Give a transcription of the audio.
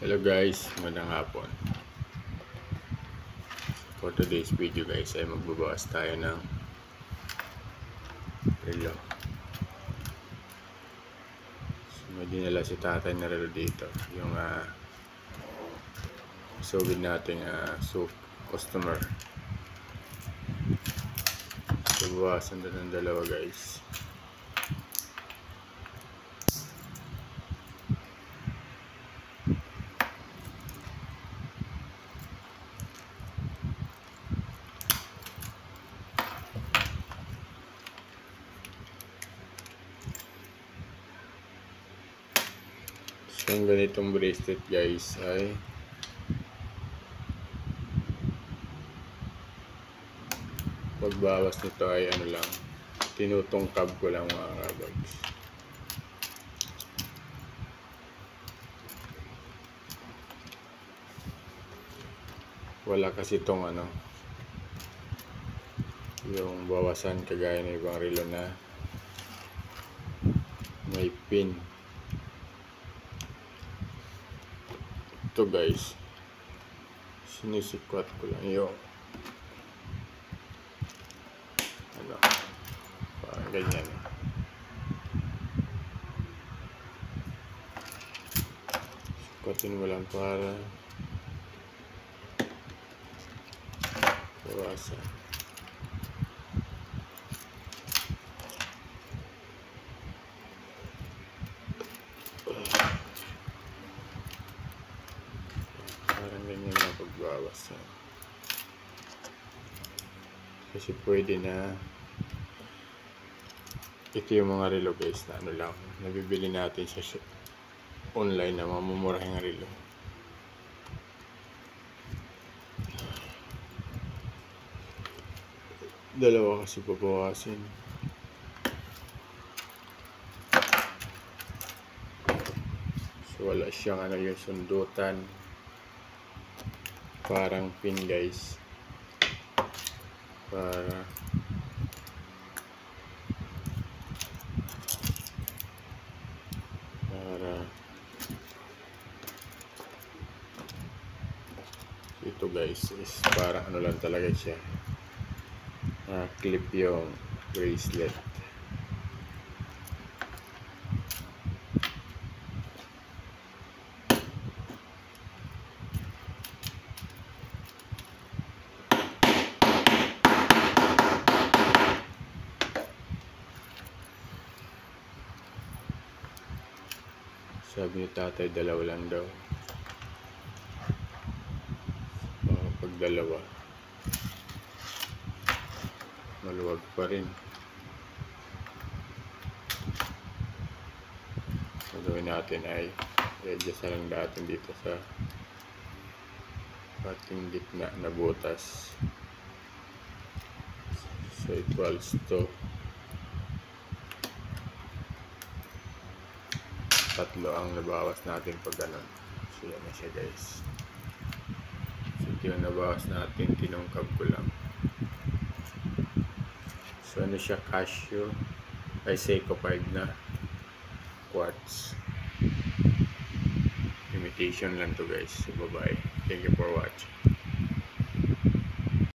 Hello guys, magandang hapon. For today's video guys ay magbabawas tayo ng relo. So, may dinala si tatay na relo dito. Yung sugid nating customer. So bawasan doon ng dalawa guys. So, ang ganitong bracelet guys ay pagbawas nito ay tinutungkab ko lang mga kabags. Wala kasi itong yung bawasan kagaya ng ibang relo na may pin. Ito guys, sinisikwat ko lang yung parang ganyan. Sikwatin mo lang para bawasan. Parang ganyan na pagbawas. Kasi pwede na ito yung mga relo guys na nabibili natin sa online na mamumurahing relo. Dalawa kasi pabawasin. So wala siyang yung sundutan. Parang pin guys. Para ito guys is para lang talaga siya. Clip yung bracelet. Sabi ni tatay dalawa lang daw. Pag dalawa maluwag pa rin. So gawin natin ay i-adjust lang natin dito sa ating gitna na butas. So equals to 3 ang nabawas natin pag ganun. So yan na siya guys. So ito yung nabawas natin, tinungkab ko lang. So siya, Casio ay Seiko 5 na quartz. Imitation lang to guys. So bye bye. Thank you for watching.